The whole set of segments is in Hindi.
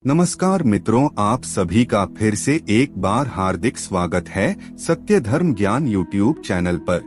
नमस्कार मित्रों, आप सभी का फिर से एक बार हार्दिक स्वागत है सत्य धर्म ज्ञान यूट्यूब चैनल पर।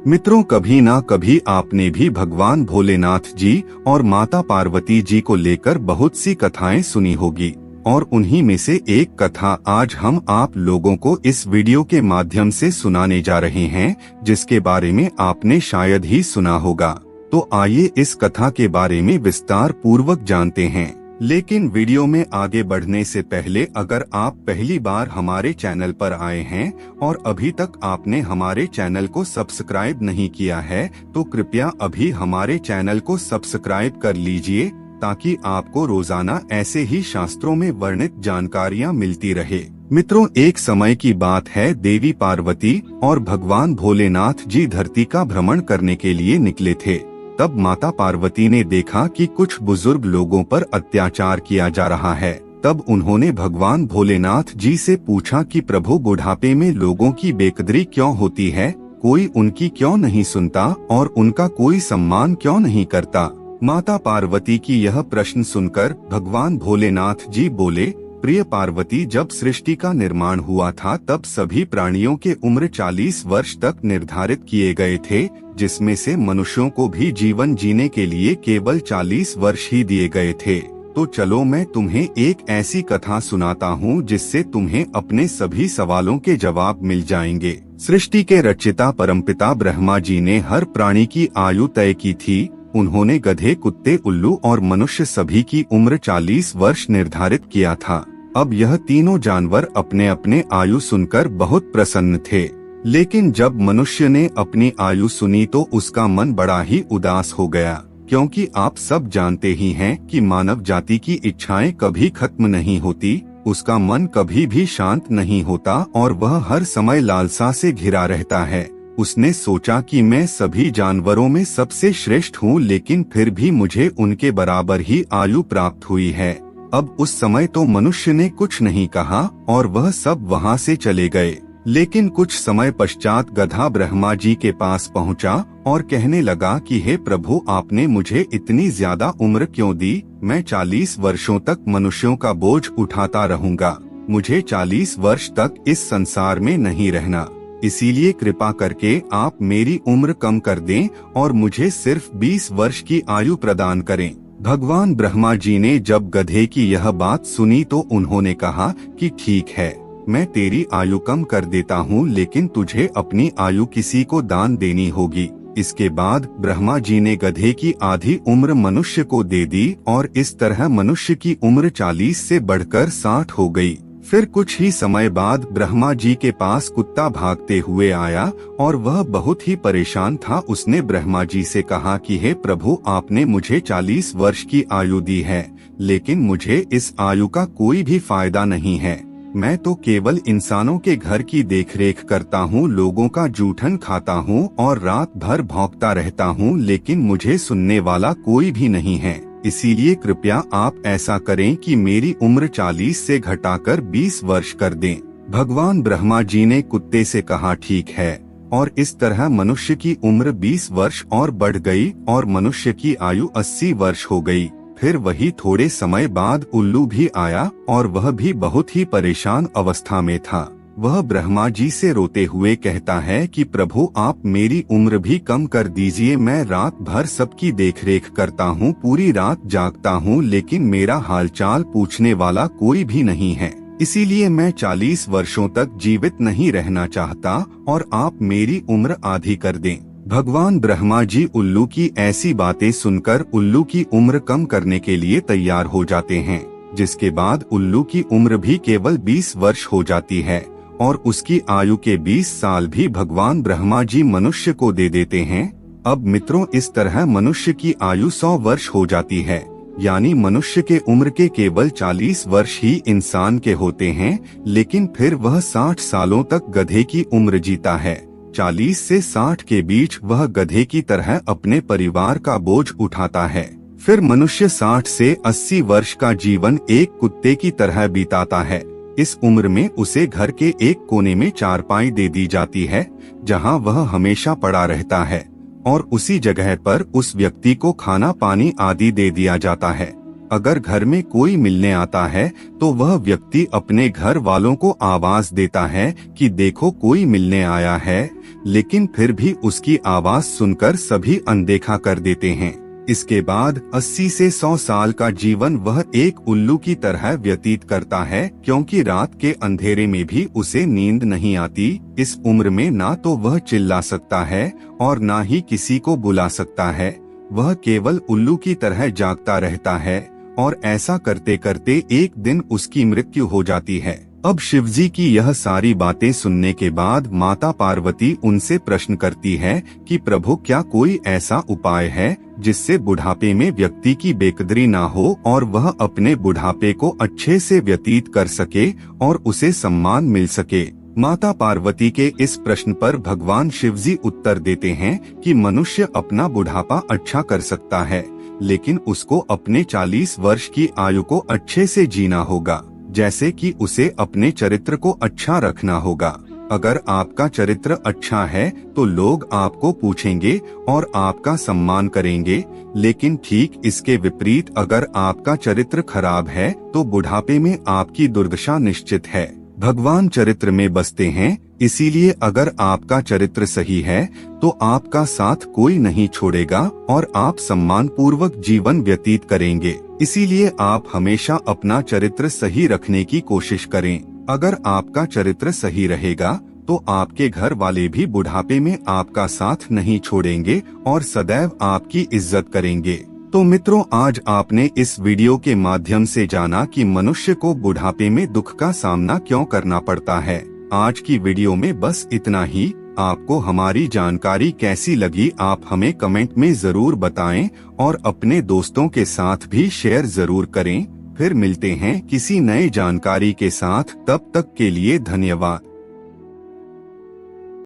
मित्रों, कभी ना कभी आपने भी भगवान भोलेनाथ जी और माता पार्वती जी को लेकर बहुत सी कथाएं सुनी होगी और उन्हीं में से एक कथा आज हम आप लोगों को इस वीडियो के माध्यम से सुनाने जा रहे हैं, जिसके बारे में आपने शायद ही सुना होगा। तो आइए इस कथा के बारे में विस्तार पूर्वक जानते हैं। लेकिन वीडियो में आगे बढ़ने से पहले अगर आप पहली बार हमारे चैनल पर आए हैं और अभी तक आपने हमारे चैनल को सब्सक्राइब नहीं किया है तो कृपया अभी हमारे चैनल को सब्सक्राइब कर लीजिए, ताकि आपको रोजाना ऐसे ही शास्त्रों में वर्णित जानकारियाँ मिलती रहे। मित्रों, एक समय की बात है, देवी पार्वती और भगवान भोलेनाथ जी धरती का भ्रमण करने के लिए निकले थे। तब माता पार्वती ने देखा कि कुछ बुजुर्ग लोगों पर अत्याचार किया जा रहा है। तब उन्होंने भगवान भोलेनाथ जी से पूछा कि प्रभु, बुढ़ापे में लोगों की बेकदरी क्यों होती है? कोई उनकी क्यों नहीं सुनता और उनका कोई सम्मान क्यों नहीं करता? माता पार्वती की यह प्रश्न सुनकर भगवान भोलेनाथ जी बोले, प्रिय पार्वती, जब सृष्टि का निर्माण हुआ था तब सभी प्राणियों के उम्र 40 वर्ष तक निर्धारित किए गए थे, जिसमें से मनुष्यों को भी जीवन जीने के लिए केवल 40 वर्ष ही दिए गए थे। तो चलो मैं तुम्हें एक ऐसी कथा सुनाता हूँ जिससे तुम्हें अपने सभी सवालों के जवाब मिल जाएंगे। सृष्टि के रचयिता परमपिता ब्रह्मा जी ने हर प्राणी की आयु तय की थी। उन्होंने गधे, कुत्ते, उल्लू और मनुष्य सभी की उम्र 40 वर्ष निर्धारित किया था। अब यह तीनों जानवर अपने अपने आयु सुनकर बहुत प्रसन्न थे, लेकिन जब मनुष्य ने अपनी आयु सुनी तो उसका मन बड़ा ही उदास हो गया, क्योंकि आप सब जानते ही हैं कि मानव जाति की इच्छाएं कभी खत्म नहीं होती, उसका मन कभी भी शांत नहीं होता और वह हर समय लालसा से घिरा रहता है। उसने सोचा कि मैं सभी जानवरों में सबसे श्रेष्ठ हूँ, लेकिन फिर भी मुझे उनके बराबर ही आयु प्राप्त हुई है। अब उस समय तो मनुष्य ने कुछ नहीं कहा और वह सब वहाँ से चले गए। लेकिन कुछ समय पश्चात गधा ब्रह्मा जी के पास पहुँचा और कहने लगा कि हे प्रभु, आपने मुझे इतनी ज्यादा उम्र क्यों दी? मैं 40 वर्षों तक मनुष्यों का बोझ उठाता रहूंगा। मुझे 40 वर्ष तक इस संसार में नहीं रहना, इसीलिए कृपा करके आप मेरी उम्र कम कर दें और मुझे सिर्फ 20 वर्ष की आयु प्रदान करें। भगवान ब्रह्मा जी ने जब गधे की यह बात सुनी तो उन्होंने कहा कि ठीक है, मैं तेरी आयु कम कर देता हूँ, लेकिन तुझे अपनी आयु किसी को दान देनी होगी। इसके बाद ब्रह्मा जी ने गधे की आधी उम्र मनुष्य को दे दी और इस तरह मनुष्य की उम्र 40 से बढ़कर 60 हो गई। फिर कुछ ही समय बाद ब्रह्मा जी के पास कुत्ता भागते हुए आया और वह बहुत ही परेशान था। उसने ब्रह्मा जी से कहा कि हे प्रभु, आपने मुझे 40 वर्ष की आयु दी है, लेकिन मुझे इस आयु का कोई भी फायदा नहीं है। मैं तो केवल इंसानों के घर की देखरेख करता हूँ, लोगों का जूठन खाता हूँ और रात भर भौंकता रहता हूँ, लेकिन मुझे सुनने वाला कोई भी नहीं है। इसीलिए कृपया आप ऐसा करें कि मेरी उम्र 40 से घटाकर 20 वर्ष कर दें। भगवान ब्रह्मा जी ने कुत्ते से कहा ठीक है, और इस तरह मनुष्य की उम्र 20 वर्ष और बढ़ गई और मनुष्य की आयु 80 वर्ष हो गई। फिर वही थोड़े समय बाद उल्लू भी आया और वह भी बहुत ही परेशान अवस्था में था। वह ब्रह्मा जी से रोते हुए कहता है कि प्रभु, आप मेरी उम्र भी कम कर दीजिए। मैं रात भर सबकी देखरेख करता हूँ, पूरी रात जागता हूँ, लेकिन मेरा हालचाल पूछने वाला कोई भी नहीं है। इसीलिए मैं 40 वर्षों तक जीवित नहीं रहना चाहता और आप मेरी उम्र आधी कर दें। भगवान ब्रह्मा जी उल्लू की ऐसी बातें सुनकर उल्लू की उम्र कम करने के लिए तैयार हो जाते हैं, जिसके बाद उल्लू की उम्र भी केवल 20 वर्ष हो जाती है और उसकी आयु के 20 साल भी भगवान ब्रह्मा जी मनुष्य को दे देते हैं। अब मित्रों, इस तरह मनुष्य की आयु 100 वर्ष हो जाती है, यानी मनुष्य के उम्र के केवल 40 वर्ष ही इंसान के होते हैं, लेकिन फिर वह 60 सालों तक गधे की उम्र जीता है। 40 से 60 के बीच वह गधे की तरह अपने परिवार का बोझ उठाता है। फिर मनुष्य 60 से 80 वर्ष का जीवन एक कुत्ते की तरह बिताता है। इस उम्र में उसे घर के एक कोने में चारपाई दे दी जाती है, जहां वह हमेशा पड़ा रहता है और उसी जगह पर उस व्यक्ति को खाना पानी आदि दे दिया जाता है। अगर घर में कोई मिलने आता है तो वह व्यक्ति अपने घर वालों को आवाज देता है कि देखो कोई मिलने आया है, लेकिन फिर भी उसकी आवाज सुनकर सभी अनदेखा कर देते हैं। इसके बाद 80 से 100 साल का जीवन वह एक उल्लू की तरह व्यतीत करता है, क्योंकि रात के अंधेरे में भी उसे नींद नहीं आती। इस उम्र में ना तो वह चिल्ला सकता है और ना ही किसी को बुला सकता है। वह केवल उल्लू की तरह जागता रहता है और ऐसा करते करते एक दिन उसकी मृत्यु हो जाती है। अब शिवजी की यह सारी बातें सुनने के बाद माता पार्वती उनसे प्रश्न करती है कि प्रभु, क्या कोई ऐसा उपाय है जिससे बुढ़ापे में व्यक्ति की बेकदरी ना हो और वह अपने बुढ़ापे को अच्छे से व्यतीत कर सके और उसे सम्मान मिल सके। माता पार्वती के इस प्रश्न पर भगवान शिवजी उत्तर देते हैं कि मनुष्य अपना बुढ़ापा अच्छा कर सकता है, लेकिन उसको अपने 40 वर्ष की आयु को अच्छे से जीना होगा। जैसे कि उसे अपने चरित्र को अच्छा रखना होगा। अगर आपका चरित्र अच्छा है तो लोग आपको पूछेंगे और आपका सम्मान करेंगे, लेकिन ठीक इसके विपरीत अगर आपका चरित्र खराब है तो बुढ़ापे में आपकी दुर्दशा निश्चित है। भगवान चरित्र में बसते हैं, इसीलिए अगर आपका चरित्र सही है तो आपका साथ कोई नहीं छोड़ेगा और आप सम्मान पूर्वक जीवन व्यतीत करेंगे। इसीलिए आप हमेशा अपना चरित्र सही रखने की कोशिश करें। अगर आपका चरित्र सही रहेगा तो आपके घर वाले भी बुढ़ापे में आपका साथ नहीं छोड़ेंगे और सदैव आपकी इज्जत करेंगे। तो मित्रों, आज आपने इस वीडियो के माध्यम से जाना कि मनुष्य को बुढ़ापे में दुख का सामना क्यों करना पड़ता है। आज की वीडियो में बस इतना ही। आपको हमारी जानकारी कैसी लगी आप हमें कमेंट में जरूर बताएं और अपने दोस्तों के साथ भी शेयर जरूर करें। फिर मिलते हैं किसी नए जानकारी के साथ, तब तक के लिए धन्यवाद।